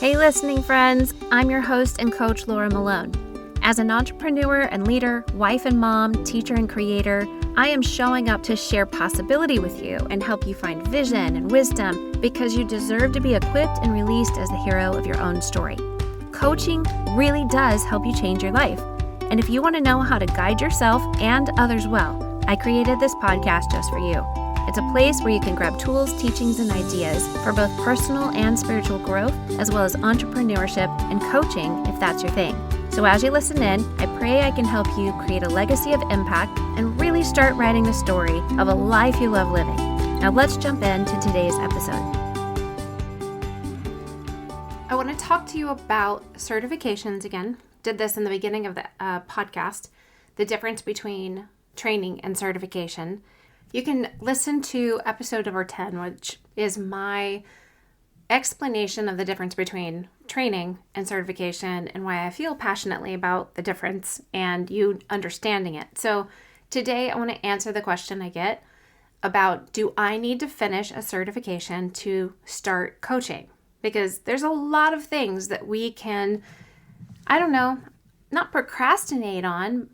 Hey listening friends, I'm your host and coach Laura Malone. As an entrepreneur and leader, wife and mom, teacher and creator, I am showing up to share possibility with you and help you find vision and wisdom because you deserve to be equipped and released as the hero of your own story. Coaching really does help you change your life. And if you want to know how to guide yourself and others well, I created this podcast just for you. It's a place where you can grab tools, teachings, and ideas for both personal and spiritual growth, as well as entrepreneurship and coaching if that's your thing. So as you listen in, I pray I can help you create a legacy of impact and really start writing the story of a life you love living. Now let's jump into today's episode. I want to talk to you about certifications again. Did this in the beginning of the podcast, the difference between training and certification. You can listen to episode number 10, which is my explanation of the difference between training and certification and why I feel passionately about the difference and you understanding it. So today I want to answer the question I get about, do I need to finish a certification to start coaching? Because there's a lot of things that we can, not procrastinate on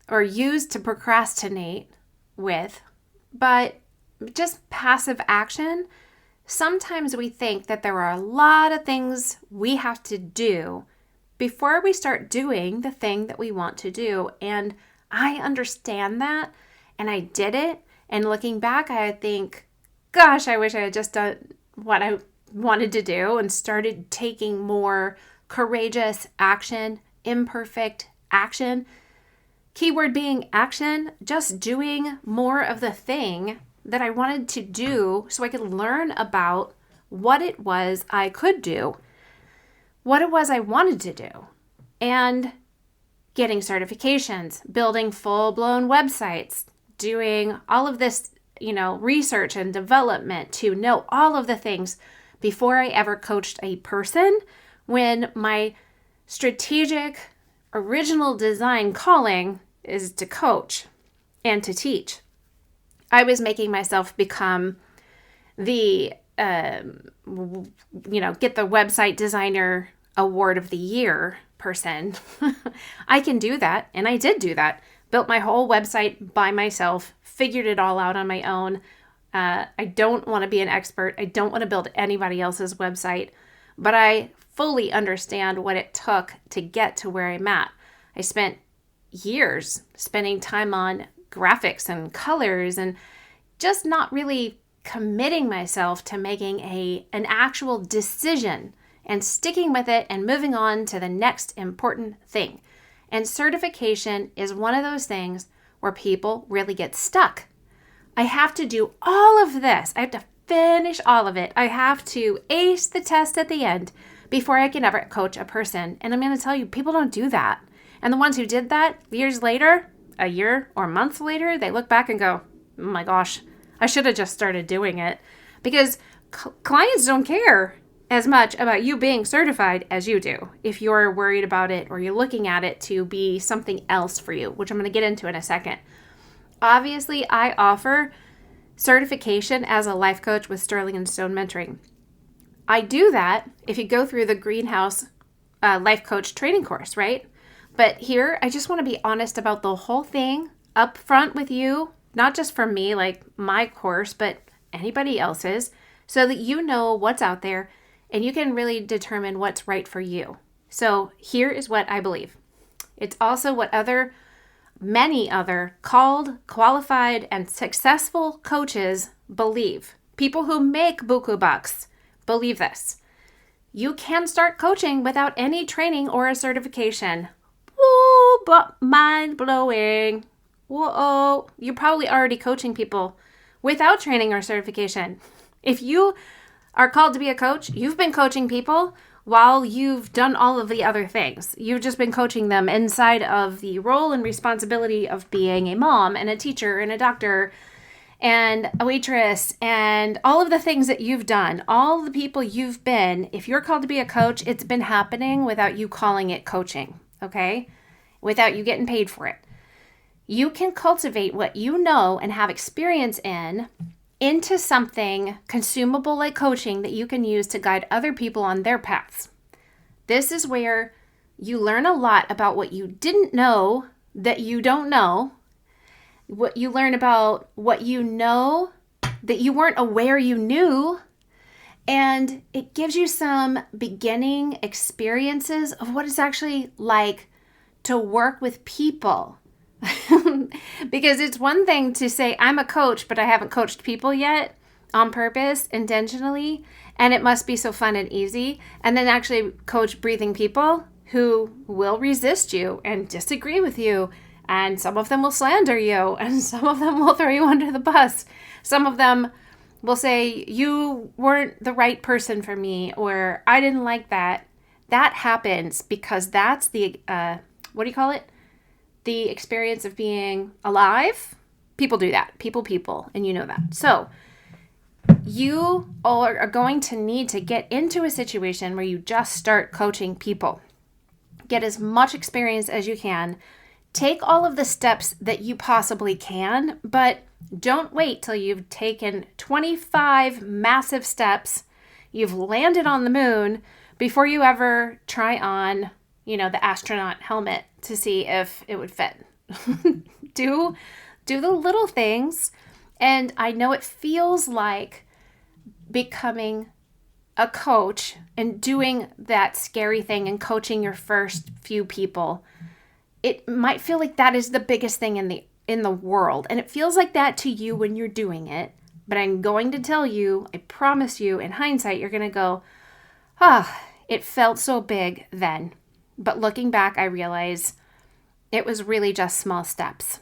or use to procrastinate with, but just passive action. Sometimes we think that there are a lot of things we have to do before we start doing the thing that we want to do. And I understand that, and I did it. And looking back, I think, gosh, I wish I had just done what I wanted to do and started taking more courageous action, imperfect action. Keyword being action, just doing more of the thing that I wanted to do so I could learn about what it was I could do, what it was I wanted to do, and getting certifications, building full-blown websites, doing all of this, research and development to know all of the things before I ever coached a person, when my strategic original design calling is to coach and to teach. I was making myself become the, get the website designer award of the year person. I can do that. And I did do that. Built my whole website by myself, figured it all out on my own. I don't want to be an expert. I don't want to build anybody else's website, but I fully understand what it took to get to where I'm at. I spent years spending time on graphics and colors and just not really committing myself to making an actual decision and sticking with it and moving on to the next important thing. And certification is one of those things where people really get stuck. I have to do all of this. I have to finish all of it. I have to ace the test at the end before I can ever coach a person. And I'm going to tell you, people don't do that. And the ones who did that years later, a year or months later, they look back and go, oh my gosh, I should have just started doing it. Because clients don't care as much about you being certified as you do if you're worried about it or you're looking at it to be something else for you, which I'm going to get into in a second. Obviously, I offer certification as a life coach with Sterling & Stone Mentoring. I do that if you go through the Greenhouse Life Coach training course, right? But here, I just want to be honest about the whole thing up front with you, not just for me, like my course, but anybody else's, so that you know what's out there and you can really determine what's right for you. So here is what I believe. It's also what many other called, qualified, and successful coaches believe. People who make buku bucks believe this. You can start coaching without any training or a certification. Whoa, but mind-blowing. Whoa, you're probably already coaching people without training or certification. If you are called to be a coach, you've been coaching people while you've done all of the other things. You've just been coaching them inside of the role and responsibility of being a mom and a teacher and a doctor and a waitress and all of the things that you've done, all the people you've been. If you're called to be a coach, it's been happening without you calling it coaching. Okay? Without you getting paid for it. You can cultivate what you know and have experience in into something consumable like coaching that you can use to guide other people on their paths. This is where you learn a lot about what you didn't know that you don't know, what you learn about what you know that you weren't aware you knew, and it gives you some beginning experiences of what it's actually like to work with people. Because it's one thing to say, I'm a coach, but I haven't coached people yet on purpose, intentionally, and it must be so fun and easy. And then actually coach breathing people who will resist you and disagree with you. And some of them will slander you, and some of them will throw you under the bus. Some of them will say, you weren't the right person for me, or I didn't like that. That happens because that's the, what do you call it? The experience of being alive. People do that. People, and you know that. So you are going to need to get into a situation where you just start coaching people. Get as much experience as you can. Take all of the steps that you possibly can, but don't wait till you've taken 25 massive steps, you've landed on the moon, before you ever try on, the astronaut helmet to see if it would fit. Do the little things. And I know it feels like becoming a coach and doing that scary thing and coaching your first few people. It might feel like that is the biggest thing in the world. And it feels like that to you when you're doing it. But I'm going to tell you, I promise you, in hindsight, you're going to go, it felt so big then. But looking back, I realize it was really just small steps.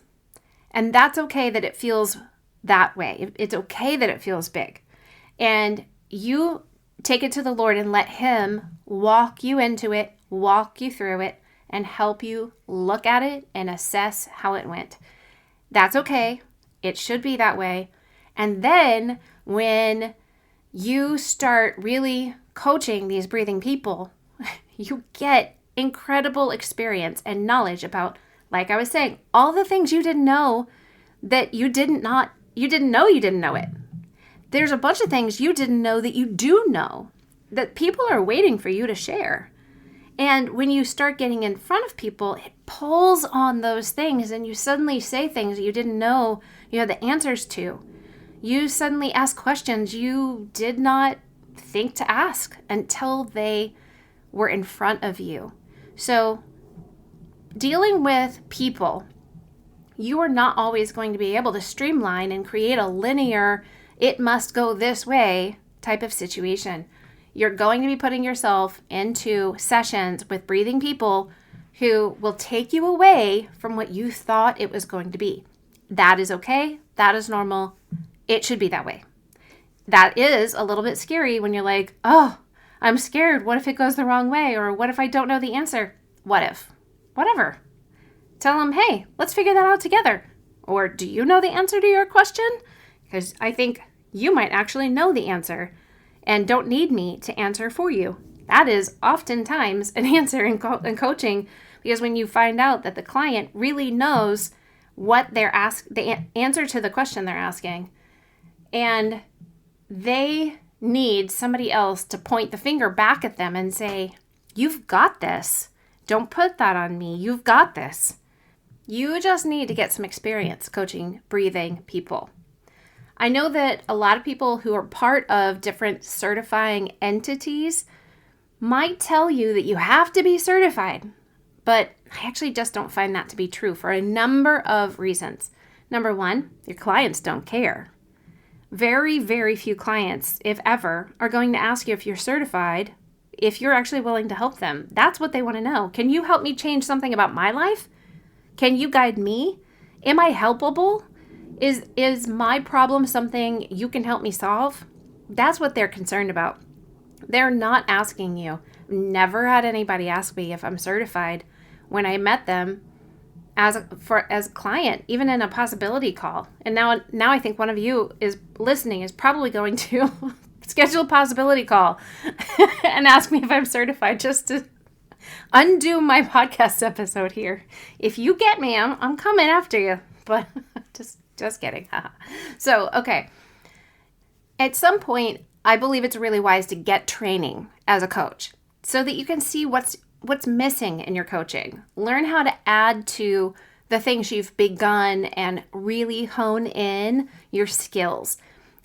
And that's okay that it feels that way. It's okay that it feels big. And you take it to the Lord and let Him walk you into it, walk you through it, and help you look at it and assess how it went. That's okay. It should be that way. And then when you start really coaching these breathing people, you get incredible experience and knowledge about, like I was saying, all the things you didn't know that you didn't know you didn't know it. There's a bunch of things you didn't know that you do know that people are waiting for you to share. And when you start getting in front of people, it pulls on those things and you suddenly say things that you didn't know you had the answers to. You suddenly ask questions you did not think to ask until they were in front of you. So dealing with people, you are not always going to be able to streamline and create a linear, it must go this way type of situation. You're going to be putting yourself into sessions with breathing people who will take you away from what you thought it was going to be. That is okay. That is normal. It should be that way. That is a little bit scary when you're like, oh, I'm scared. What if it goes the wrong way? Or what if I don't know the answer? What if? Whatever. Tell them, hey, let's figure that out together. Or do you know the answer to your question? Because I think you might actually know the answer and don't need me to answer for you. That is oftentimes an answer in coaching, because when you find out that the client really knows what they're the answer to the question they're asking, and they need somebody else to point the finger back at them and say, you've got this. Don't put that on me. You've got this. You just need to get some experience coaching breathing people. I know that a lot of people who are part of different certifying entities might tell you that you have to be certified, but I actually just don't find that to be true for a number of reasons. Number one, your clients don't care. Very, very few clients, if ever, are going to ask you if you're certified, if you're actually willing to help them. That's what they want to know. Can you help me change something about my life? Can you guide me? Am I helpable? Is my problem something you can help me solve? That's what they're concerned about. They're not asking you. Never had anybody ask me if I'm certified when I met them as a client, even in a possibility call. And now I think one of you is listening is probably going to schedule a possibility call and ask me if I'm certified just to undo my podcast episode here. If you get me, I'm coming after you. But just kidding. So, okay. At some point, I believe it's really wise to get training as a coach so that you can see what's missing in your coaching. Learn how to add to the things you've begun and really hone in your skills.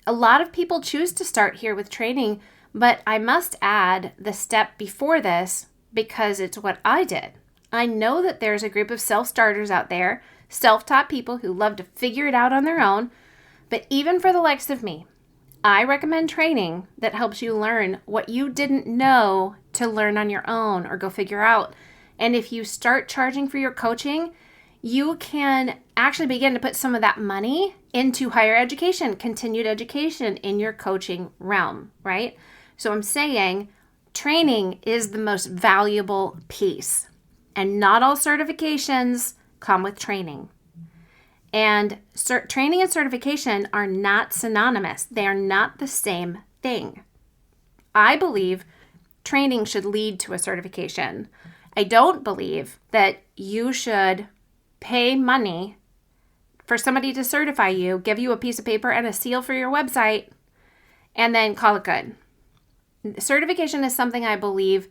A lot of people choose to start here with training, but I must add the step before this because it's what I did. I know that there's a group of self-starters out there, self-taught people who love to figure it out on their own, but even for the likes of me, I recommend training that helps you learn what you didn't know to learn on your own or go figure out. And if you start charging for your coaching, you can actually begin to put some of that money into higher education, continued education in your coaching realm, right? So I'm saying training is the most valuable piece, and not all certifications come with training. And training and certification are not synonymous. They are not the same thing. I believe training should lead to a certification. I don't believe that you should pay money for somebody to certify you, give you a piece of paper and a seal for your website, and then call it good. Certification is something I believe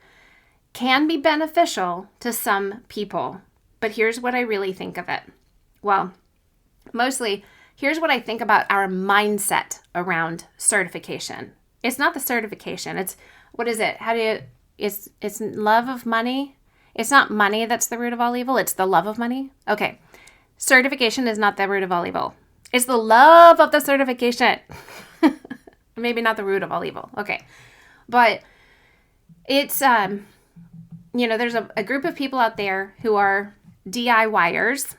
can be beneficial to some people, but here's what I really think of it. Well, mostly, here's what I think about our mindset around certification. It's not the certification. It's, what is it? It's love of money. It's not money that's the root of all evil. It's the love of money. Okay. Certification is not the root of all evil. It's the love of the certification. Maybe not the root of all evil. Okay. But it's, there's a group of people out there who are DIYers.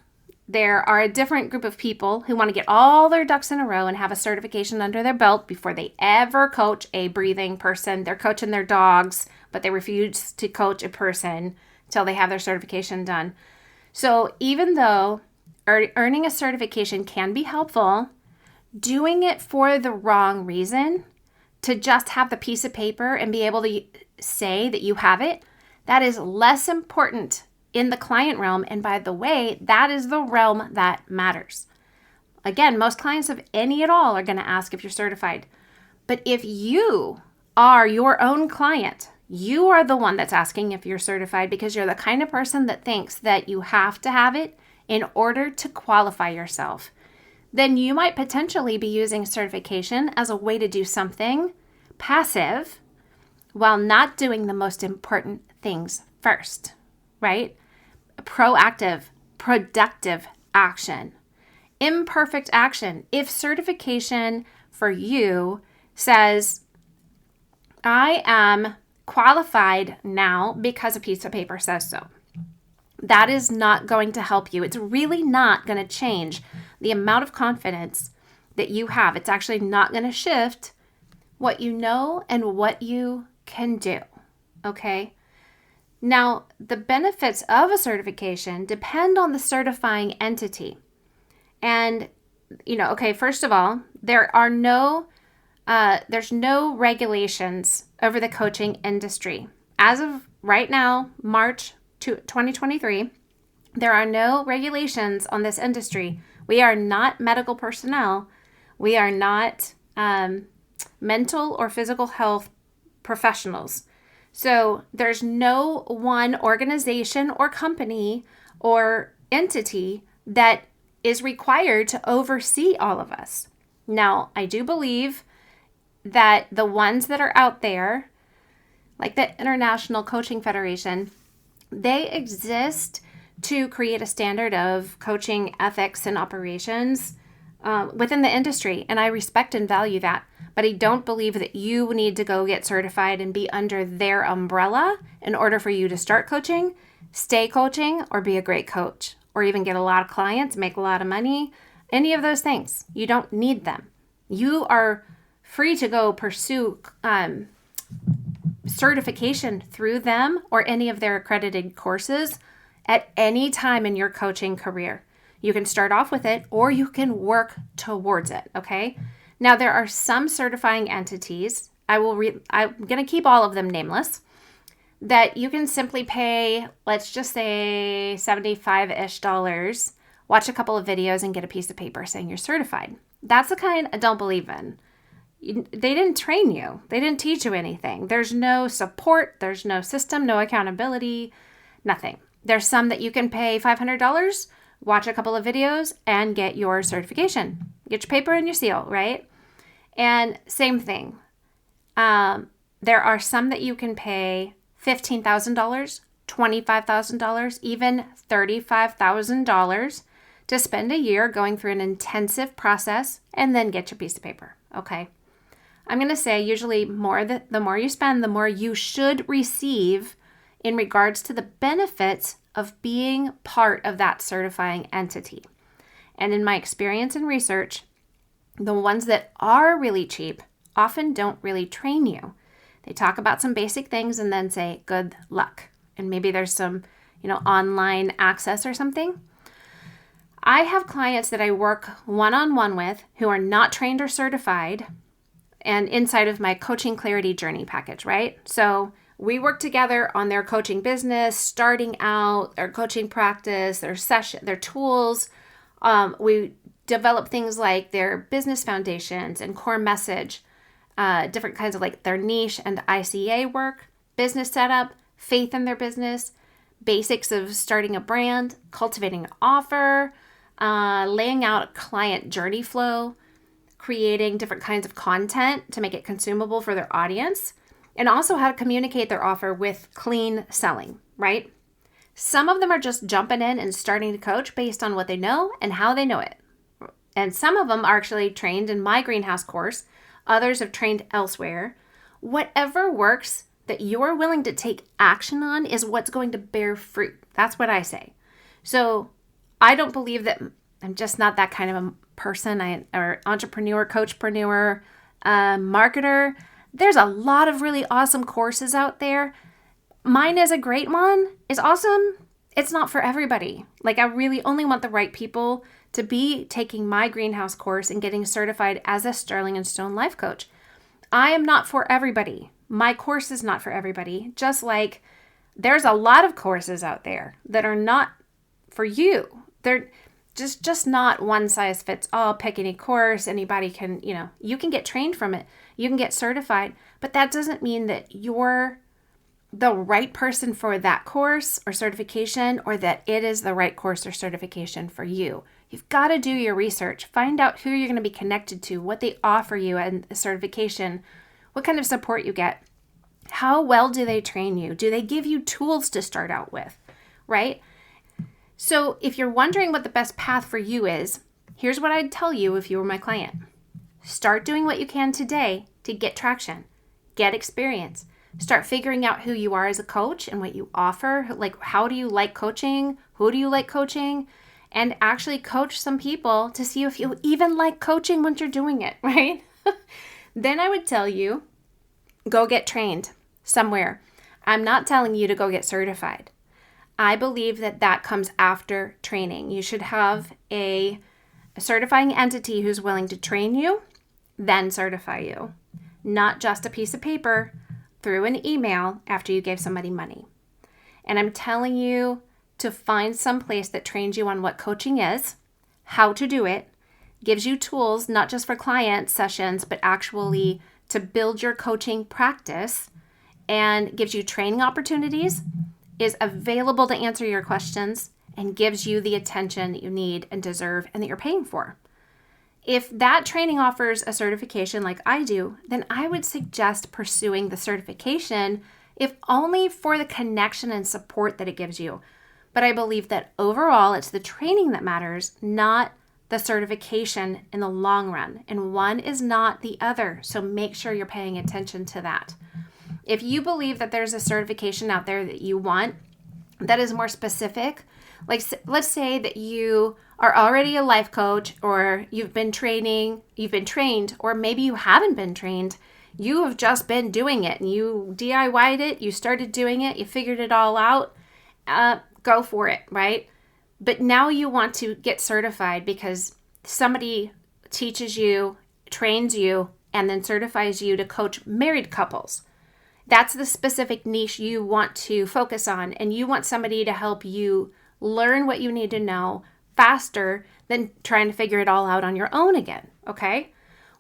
There are a different group of people who want to get all their ducks in a row and have a certification under their belt before they ever coach a breathing person. They're coaching their dogs, but they refuse to coach a person till they have their certification done. So even though earning a certification can be helpful, doing it for the wrong reason, to just have the piece of paper and be able to say that you have it, that is less important in the client realm. And by the way, that is the realm that matters. Again, most clients of any at all are going to ask if you're certified. But if you are your own client, you are the one that's asking if you're certified because you're the kind of person that thinks that you have to have it in order to qualify yourself. Then you might potentially be using certification as a way to do something passive while not doing the most important things first, right? Proactive, productive action, imperfect action. If certification for you says, I am qualified now because a piece of paper says so, that is not going to help you. It's really not going to change the amount of confidence that you have. It's actually not going to shift what you know and what you can do, okay? Now, the benefits of a certification depend on the certifying entity. And, first of all, there's no regulations over the coaching industry. As of right now, March 2023, there are no regulations on this industry. We are not medical personnel. We are not mental or physical health professionals. So there's no one organization or company or entity that is required to oversee all of us. Now, I do believe that the ones that are out there, like the International Coaching Federation, they exist to create a standard of coaching ethics and operations within the industry. And I respect and value that. But I don't believe that you need to go get certified and be under their umbrella in order for you to start coaching, stay coaching, or be a great coach, or even get a lot of clients, make a lot of money, any of those things. You don't need them. You are free to go pursue certification through them or any of their accredited courses at any time in your coaching career. You can start off with it or you can work towards it, okay? Now, there are some certifying entities, I'm going to keep all of them nameless, that you can simply pay, let's just say $75-ish, watch a couple of videos and get a piece of paper saying you're certified. That's the kind I don't believe in. They didn't train you. They didn't teach you anything. There's no support. There's no system, no accountability, nothing. There's some that you can pay $500, watch a couple of videos, and get your certification. Get your paper and your seal, right? And same thing. There are some that you can pay $15,000, $25,000, even $35,000 to spend a year going through an intensive process and then get your piece of paper, okay? I'm going to say usually the more you spend, the more you should receive in regards to the benefits of being part of that certifying entity. And in my experience and research, the ones that are really cheap often don't really train you. They talk about some basic things and then say, good luck. And maybe there's some, online access or something. I have clients that I work one-on-one with who are not trained or certified and inside of my Coaching Clarity Journey package, right? So we work together on their coaching business, starting out, their coaching practice, their session, their tools. We develop things like their business foundations and core message, different kinds of like their niche and ICA work, business setup, faith in their business, basics of starting a brand, cultivating an offer, laying out a client journey flow, creating different kinds of content to make it consumable for their audience, and also how to communicate their offer with clean selling, right? Some of them are just jumping in and starting to coach based on what they know and how they know it. And some of them are actually trained in my greenhouse course. Others have trained elsewhere. Whatever works that you're willing to take action on is what's going to bear fruit. That's what I say. So I don't believe that I'm just not that kind of a person, or entrepreneur, coachpreneur, marketer. There's a lot of really awesome courses out there. Mine is a great one. It's awesome. It's not for everybody. Like, I really only want the right people to be taking my greenhouse course and getting certified as a Sterling and Stone life coach. I am not for everybody. My course is not for everybody. Just like there's a lot of courses out there that are not for you. They're just not one size fits all. Pick any course. Anybody can, you can get trained from it. You can get certified, but that doesn't mean that you're the right person for that course or certification, or that it is the right course or certification for you. You've got to do your research. Find out who you're going to be connected to, what they offer you and the certification, what kind of support you get. How well do they train you? Do they give you tools to start out with, right? So if you're wondering what the best path for you is, here's what I'd tell you if you were my client. Start doing what you can today to get traction, get experience. Start figuring out who you are as a coach and what you offer. Like, how do you like coaching? Who do you like coaching? And actually coach some people to see if you even like coaching once you're doing it, right? Then I would tell you, go get trained somewhere. I'm not telling you to go get certified. I believe that comes after training. You should have a certifying entity who's willing to train you, then certify you. Not just a piece of paper through an email after you gave somebody money. And I'm telling you to find some place that trains you on what coaching is, how to do it, gives you tools, not just for client sessions, but actually to build your coaching practice, and gives you training opportunities, is available to answer your questions, and gives you the attention that you need and deserve and that you're paying for. If that training offers a certification like I do, then I would suggest pursuing the certification, if only for the connection and support that it gives you. But I believe that overall, it's the training that matters, not the certification in the long run. And one is not the other. So make sure you're paying attention to that. If you believe that there's a certification out there that you want that is more specific, like let's say that you are already a life coach, or you've been trained, or maybe you haven't been trained. You have just been doing it and you DIY'd it. You started doing it. You figured it all out. Go for it, right? But now you want to get certified because somebody teaches you, trains you, and then certifies you to coach married couples. That's the specific niche you want to focus on, and you want somebody to help you learn what you need to know faster than trying to figure it all out on your own again, okay?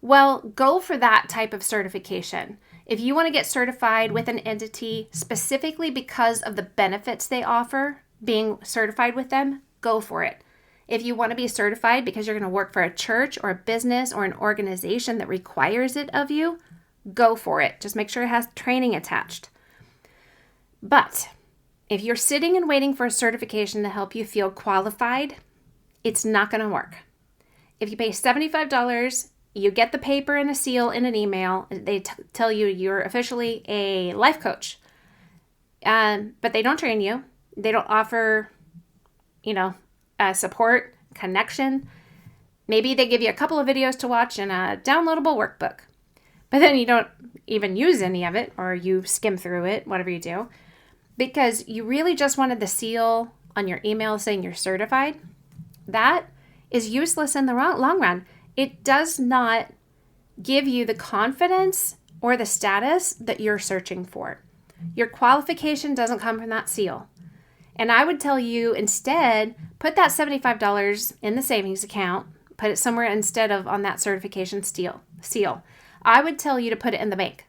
Well, go for that type of certification. If you want to get certified with an entity specifically because of the benefits they offer, being certified with them, go for it. If you want to be certified because you're going to work for a church or a business or an organization that requires it of you, go for it. Just make sure it has training attached. But if you're sitting and waiting for a certification to help you feel qualified, it's not going to work. If you pay $75, you get the paper and a seal in an email. They tell you you're officially a life coach. But they don't train you. They don't offer, support, connection. Maybe they give you a couple of videos to watch and a downloadable workbook. But then you don't even use any of it, or you skim through it, whatever you do, because you really just wanted the seal on your email saying you're certified. That is useless in the long run. It does not give you the confidence or the status that you're searching for. Your qualification doesn't come from that seal. And I would tell you instead, put that $75 in the savings account, put it somewhere instead of on that certification seal. I would tell you to put it in the bank.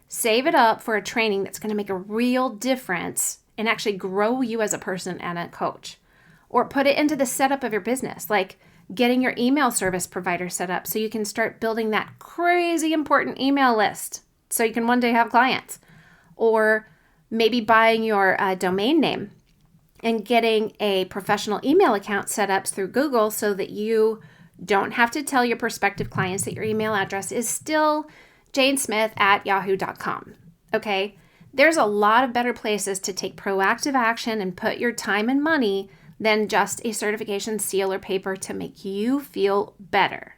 Save it up for a training that's going to make a real difference and actually grow you as a person and a coach. Or put it into the setup of your business, like getting your email service provider set up so you can start building that crazy important email list so you can one day have clients. Or maybe buying your domain name and getting a professional email account set up through Google so that you don't have to tell your prospective clients that your email address is still janesmith@yahoo.com. Okay? There's a lot of better places to take proactive action and put your time and money than just a certification seal or paper to make you feel better.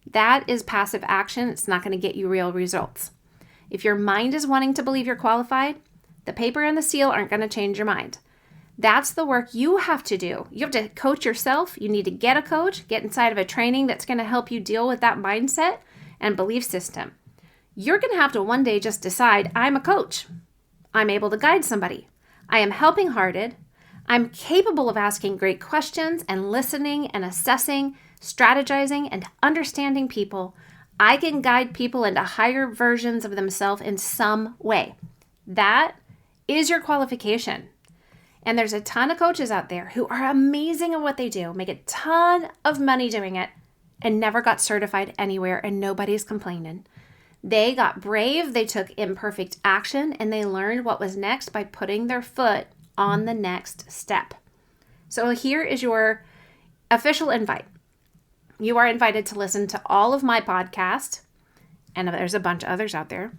That is passive action. It's not going to get you real results. If your mind is wanting to believe you're qualified, the paper and the seal aren't going to change your mind. That's the work you have to do. You have to coach yourself. You need to get a coach, get inside of a training that's going to help you deal with that mindset and belief system. You're going to have to one day just decide, I'm a coach. I'm able to guide somebody. I am helping-hearted. I'm capable of asking great questions and listening and assessing, strategizing, and understanding people. I can guide people into higher versions of themselves in some way. That is your qualification. And there's a ton of coaches out there who are amazing at what they do, make a ton of money doing it, and never got certified anywhere, and nobody's complaining. They got brave, they took imperfect action, and they learned what was next by putting their foot on the next step. So here is your official invite. You are invited to listen to all of my podcasts, and there's a bunch of others out there.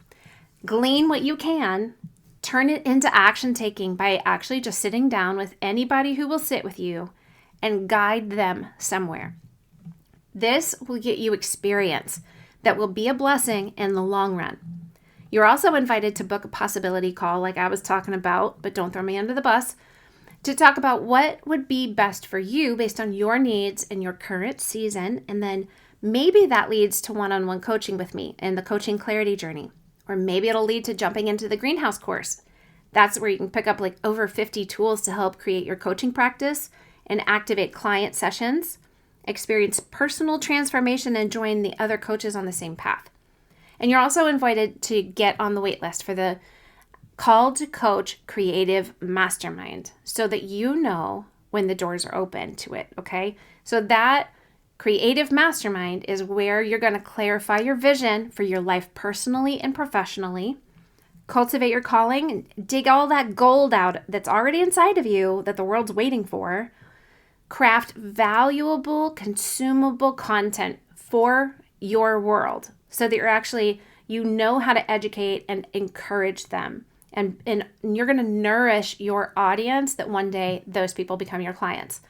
Glean what you can, turn it into action taking by actually just sitting down with anybody who will sit with you and guide them somewhere. This will get you experience that will be a blessing in the long run. You're also invited to book a possibility call like I was talking about, but don't throw me under the bus, to talk about what would be best for you based on your needs in your current season. And then maybe that leads to one-on-one coaching with me in the Coaching Clarity Journey. Or maybe it'll lead to jumping into the Greenhouse course. That's where you can pick up like over 50 tools to help create your coaching practice and activate client sessions, experience personal transformation, and join the other coaches on the same path. And you're also invited to get on the wait list for the Call to Coach Creative Mastermind so that you know when the doors are open to it, okay? So that Creative Mastermind is where you're going to clarify your vision for your life personally and professionally, cultivate your calling, dig all that gold out that's already inside of you that the world's waiting for, craft valuable, consumable content for your world so that you know how to educate and encourage them. And you're going to nourish your audience that one day those people become your clients.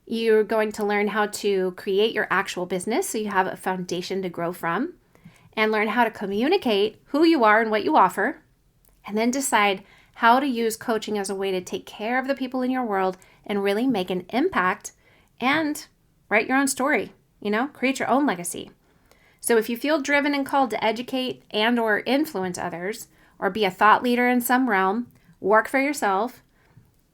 You're going to learn how to create your actual business so you have a foundation to grow from, and learn how to communicate who you are and what you offer, and then decide how to use coaching as a way to take care of the people in your world and really make an impact and write your own story, create your own legacy. So if you feel driven and called to educate and or influence others, or be a thought leader in some realm, work for yourself,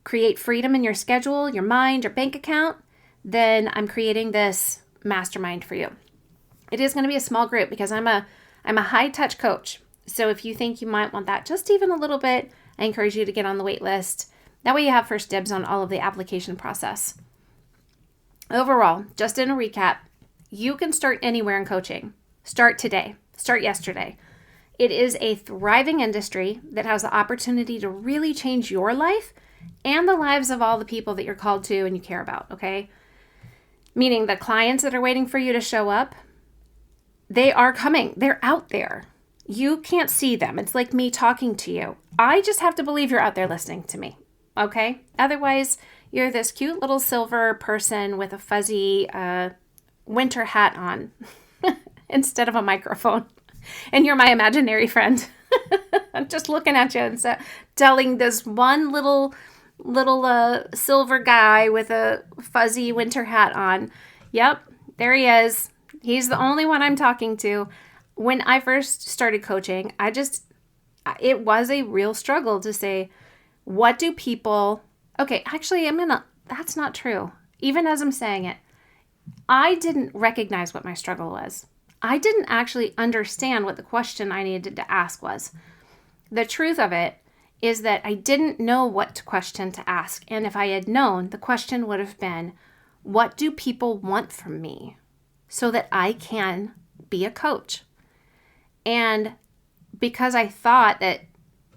create freedom in your schedule, your mind, your bank account, then I'm creating this mastermind for you. It is going to be a small group because I'm a high touch coach. So if you think you might want that just even a little bit, I encourage you to get on the wait list. That way you have first dibs on all of the application process. Overall, just in a recap, you can start anywhere in coaching. Start today. Start yesterday. It is a thriving industry that has the opportunity to really change your life and the lives of all the people that you're called to and you care about, okay? Meaning the clients that are waiting for you to show up, they are coming. They're out there. You can't see them. It's like me talking to you. I just have to believe you're out there listening to me, okay? Otherwise, you're this cute little silver person with a fuzzy winter hat on instead of a microphone. And you're my imaginary friend. I'm just looking at you and telling this one little silver guy with a fuzzy winter hat on. Yep, there he is. He's the only one I'm talking to. When I first started coaching, it was a real struggle to say, what do people, okay, actually, that's not true. Even as I'm saying it, I didn't recognize what my struggle was. I didn't actually understand what the question I needed to ask was. The truth of it is that I didn't know what question to ask. And if I had known, the question would have been, what do people want from me so that I can be a coach? And because I thought that,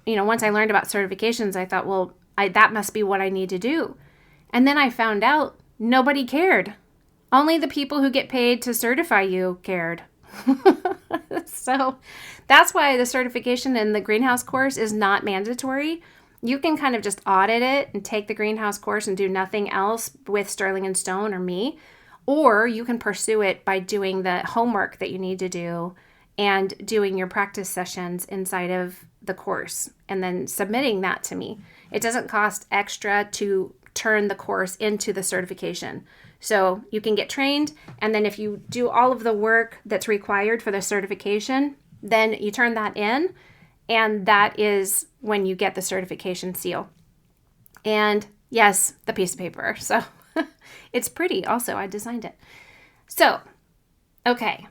once I learned about certifications, I thought, well, that must be what I need to do. And then I found out nobody cared. Only the people who get paid to certify you cared. So that's why the certification in the greenhouse course is not mandatory. You can kind of just audit it and take the greenhouse course and do nothing else with Sterling & Stone or me. Or you can pursue it by doing the homework that you need to do and doing your practice sessions inside of the course and then submitting that to me. It doesn't cost extra to turn the course into the certification. So you can get trained, and then if you do all of the work that's required for the certification, then you turn that in, and that is when you get the certification seal. And yes, the piece of paper. So it's pretty also. I designed it. So, okay.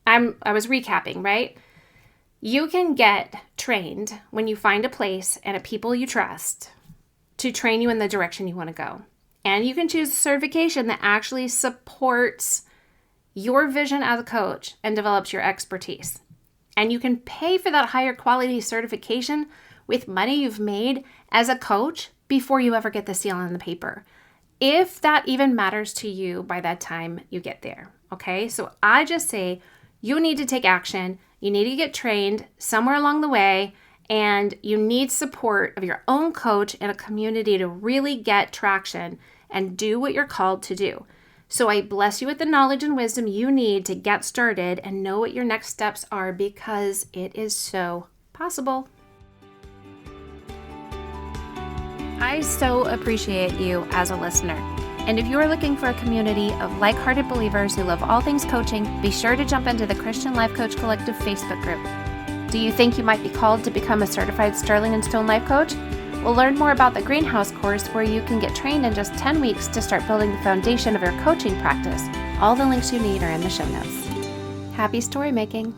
I was recapping, right? You can get trained when you find a place and a people you trust to train you in the direction you want to go. And you can choose a certification that actually supports your vision as a coach and develops your expertise. And you can pay for that higher quality certification with money you've made as a coach before you ever get the seal on the paper. If that even matters to you by that time you get there, okay? So I just say you need to take action. You need to get trained somewhere along the way, and you need support of your own coach and a community to really get traction and do what you're called to do. So I bless you with the knowledge and wisdom you need to get started and know what your next steps are, because it is so possible. I so appreciate you as a listener. And if you are looking for a community of like-hearted believers who love all things coaching, be sure to jump into the Christian Life Coach Collective Facebook group. Do you think you might be called to become a certified Sterling & Stone life coach? We'll learn more about the Greenhouse course, where you can get trained in just 10 weeks to start building the foundation of your coaching practice. All the links you need are in the show notes. Happy story making!